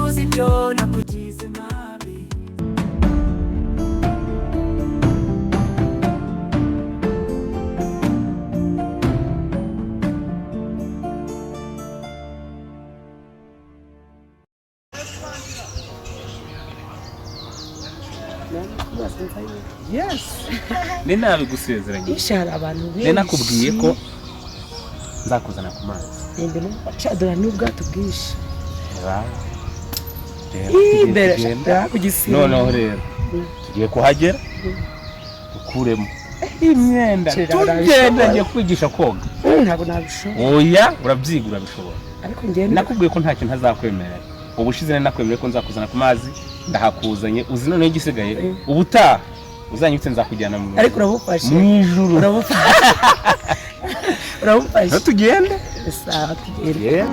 nicuza ibyo nakugize nabi. Yes. Nina abigusezeranye. Ishara abantu benshi. Nina nakubwiye ko nzakuzana ku mazi. Ende no bacadora n'ubwato bwinshi. Imbere kugisira. Noneho rero tugiye kuhagera ukuremo imyenda tugenda ngiye kwigisha koga. Ntabwo nabishobora. Oya urabyiga urabishobora. Ariko ngende nakubwiye ko ntacyo ntazakwemerera. Ubushize nakwemereye ko nzakuzana ku mazi ndahakuzanye uzi none igisigaye ubuta uzanyutse nzakujyana mu ariko urabufashe mu ijuru urabufashe tugende sawa tugende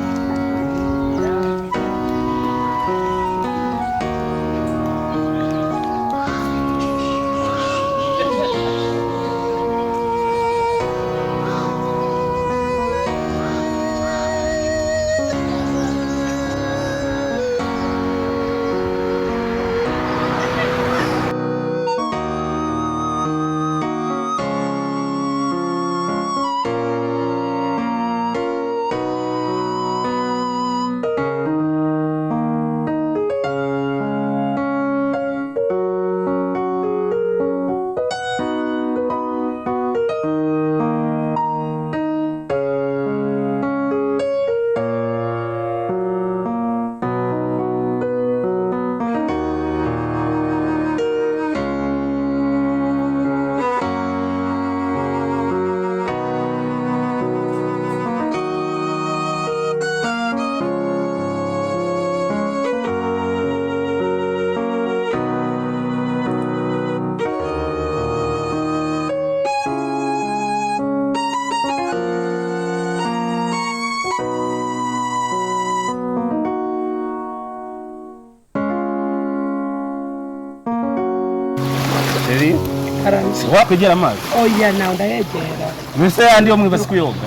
wakwegera amazi. Oya nawe ndayegera. Mbese yandi yo mwibasi kuyoga.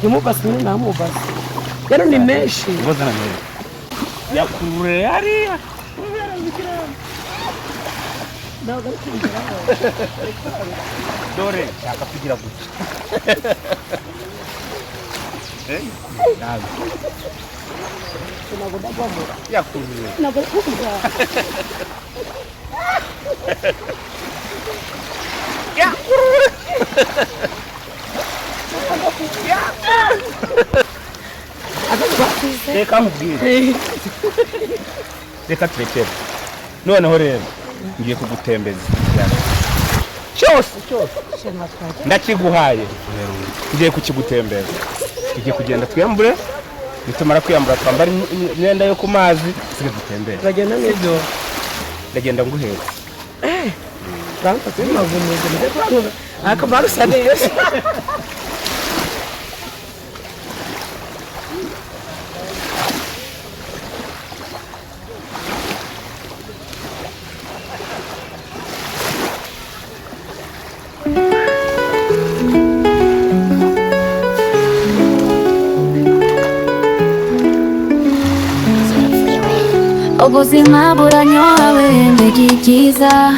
Yumubasi na mubasi. Yaro ni menshi. Ngoza na mbere. Yakurure hariya. Ndaga kwinjira. Dore akapigira gutya. Nawe. Tunagoda bombo. Yakurure. Nagoda kuvuga. Reka mubwire. Reka turekere. Noneho rero ngiye kugutembeza. Cyose ndakiguhaye. Ngiye kukigutembeza. Tugiye kugenda twiyambure. Nitumara kwiyambura twambara imyenda yo ku mazi sige dutembere. Uragenda n'ibyo. Ndagenda nguhera. Franco tu não vou me dizer acabaram saber isso. Ubuzima buranyowe mbegikiza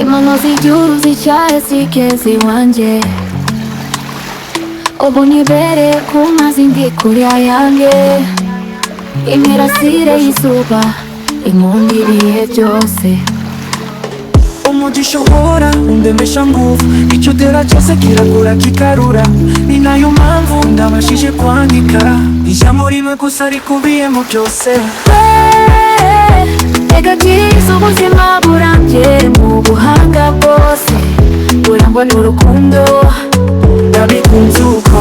Imano zijuru zichaye sikezi wanje Ubu nibere kumazi ndi kurya yange Imirasire y'izuba inkundi ibihe byose Umugisha uhora undemesha nguvu icyo utera cyose kiragura kikarura ni nayo mpamvu ndabashije kwandika ijambo rimwe gusa rikubiyemo byose Ega byiza ubuzima burambye mu buhanga bwose burangwa n'urukundo ndabikunze uko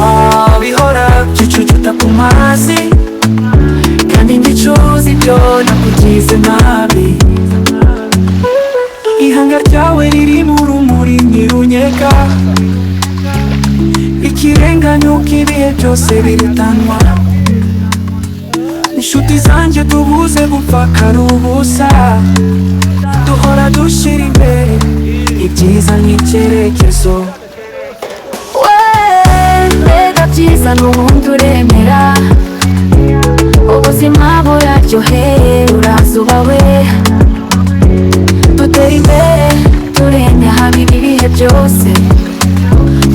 bihora cyucuta ku mazi kandi ndicuza ibyo nakugize nabi ihanga ryawe riri mu rumuri ntirunyega ikirenganyo k'ibihe byose birutanwa inshuti zanjye tubuze gupfa karubusa duhora dushyira imbere ibyiza n'icyerekezo Mbega byiza n'ubundi uremera ubuzima buraryoha buraryoheye urazuba we dutera imbere turenya habi ibihe byose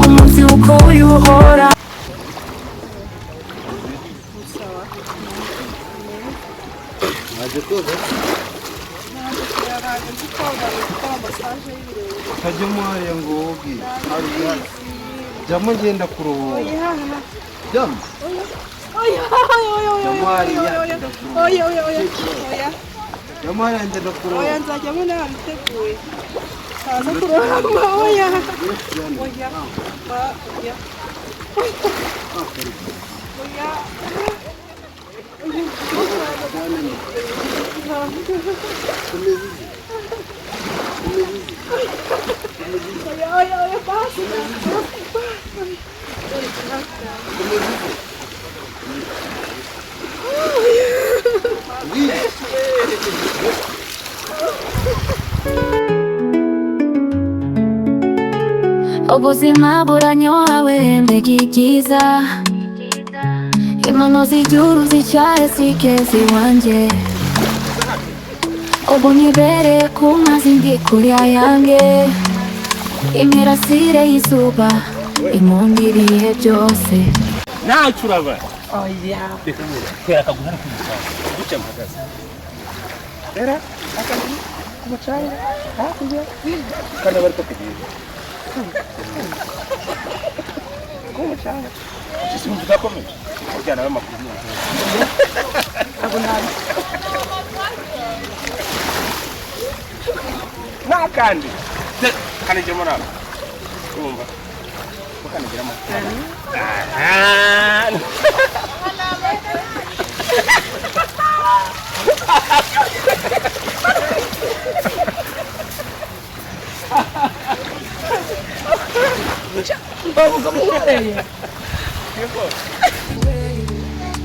umunsi uko uyuhora kajyamo hariya ngo woge hariya jyamo ngenda kuruhura jyamo jyamo hariya jyamo hariya ngenda kuruhura nzajyamo nawe niteguye kaza kurohama oya ubuzima buranyoha wembega ibyiza impano z'igihugu zicyaye sikezi wanjye ubu nibereye ku mazi ndi kuri ayange imirasire y'izuba inkunda ibihe byose ntacyo uraba oya kubera akaguhara ku mucanga gutya mpagaze era akazi ku mucanga hakurya kandi bari kukugira ku mucanga isi mu bidakomeye ujyana n'amakuru ntabwo nabi n'akandi kanigemo nawe urumva mukanigiramo bavuga muhereye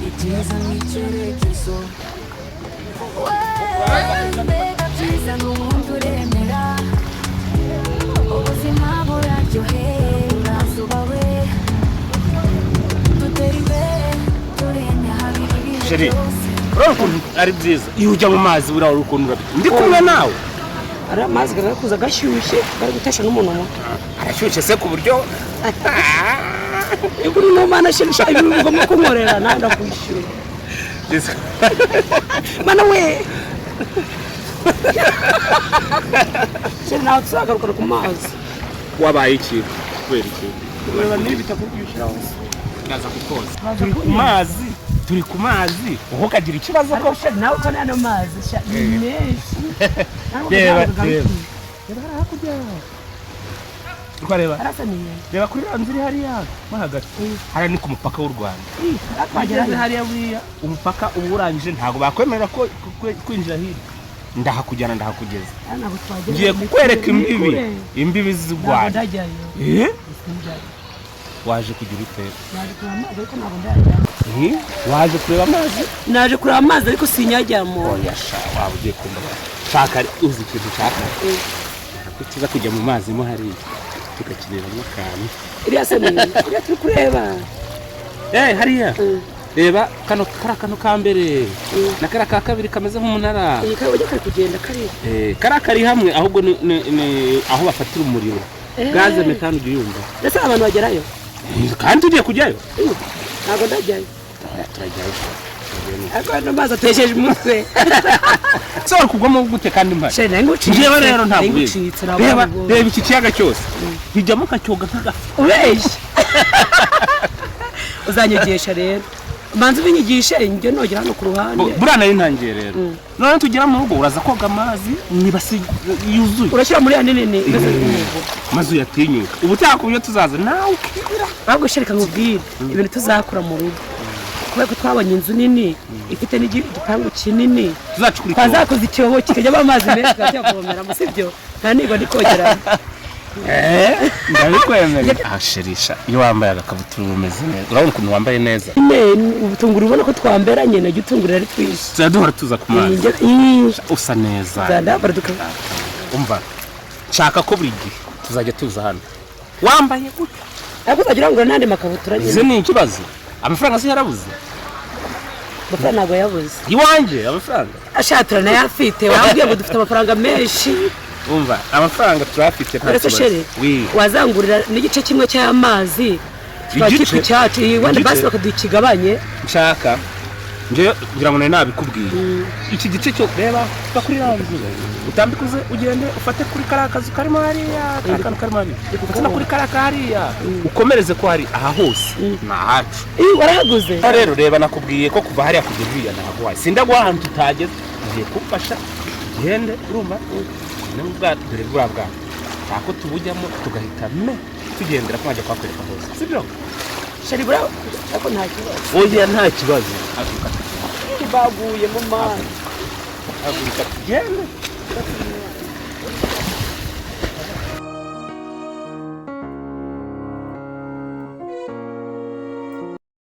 ibyiza n'icyerekezo mbega byiza n'ubundi uremera ubuzima buraryoheye urazuba we dutera imbere turenya habi ibihe Chérie, byose urabona ukuntu ari byiza iyo ujya mu mazi buriya ukuntu urabikora ndi kumwe nawe ari amazi gari kuza gashyushye bari gutesha n'umuntu muto arashyushye se ku buryo kuri no mana shirisha ibintu ngomba kunkorera nanda kwishyura mana we nawe tuzagaruka ku mazi wabaye iki kubera iki ureba n'ibita kubyishyura hose ndaza kukoza turi ku mazi uho kagira ikibazo ko nawe ko n'ano mazi ni menshi reba reba reba kuri ya nzira hariya mo hagati hariya ni ku mupaka w'u Rwanda bageze hariya buriya umupaka uba urangije ntabwo bakwemerera ko kwinjira hirya ndahakujyana ndahakugeza ngiye kukwereka imbibi z'u Rwanda waje kugira iteka waje kureba amazi naje kureba amazi ariko sinyajyamo oya sha waba ugiye kumva shaka uzi ikintu ushaka tuza kujya mu mazi mo hariya tugakiniramo akantu iriya se iriya turi kureba hariya reba kano ka mbere na kara ka kabiri kameze nk'umunara iyi kari ujya kari kugenda kari kara kari hamwe ahubwo ni aho bafatira umuriro gaze metano ugiyumva ndetse abantu bagerayo kandi tugiye kujyayo ntabwo ndajyayo turajyayo ariko ano mazi atesheje umutwe sora kugwamo gute kandi mpari shene ngucitse njyewe rero ntabwo ubizi reba iki kiyaga cyose hijyamo kacyoga nk'agafi ubeshye uzanyigisha rero manzi ubinyigishe njye nogera hano ku ruhande buriya nari ntangiye rero none tugera mu rugo uraza koga amazi nibasi yuzuye urashyira muri ya nini maze uyatinyuka ubutaha ku buryo tuzaza nawe ukibira ahubwo shereka nkubwire ibintu tuzakora mu rugo kubera ko twabonye inzu nini ifite n'igipangu kinini twazakoze icyobo kikajyamo amazi menshi tukacyavomeramo sibyo nta niba ndi kogeramo ndabikwemera ahashirisha iyo wambaye agakabutura umeze neza urabona ukuntu wambaye neza ubutunguru ubona ko twamberanye najya utungurira ari twinshi turaduhora tuza ku mazi usa neza umva nshaka ko buri gihe tuzajya tuza hano wambaye gutya ariko uzagira ngo n'andi makabutura nyine ni ikibazo amafaranga se yarabuze amafaranga ntabwo yabuze iwanjye amafaranga ashatura nayo afite wambwiye ngo dufite amafaranga menshi umva amafaranga turafite nta ariko sheri wazangurira n'igice kimwe cy'amazi igice cyacu wenda basi bakadukigabanye nshaka nje ngira ngo nabikubwiye iki gice cyo reba bakuri ranzu utambikuze ugende ufate kuri karakazu karimo hariya akantu karimo hariya ufate kuri karaka hariya ukomereze ko hari aha hose nahacu warahaguze rero reba nakubwiye ko kuva hariya kugeza hariya nahagwaye sindagwa ahantu tutageze ngiye kumfasha gende urumva n'ubwa dore bwa tako tubujyamo tugahita tugendera ko nkajya kwakwereka hose sibyo sheri bra ako nta kibazo oya nta kibazo baguye mu mana agurika tugende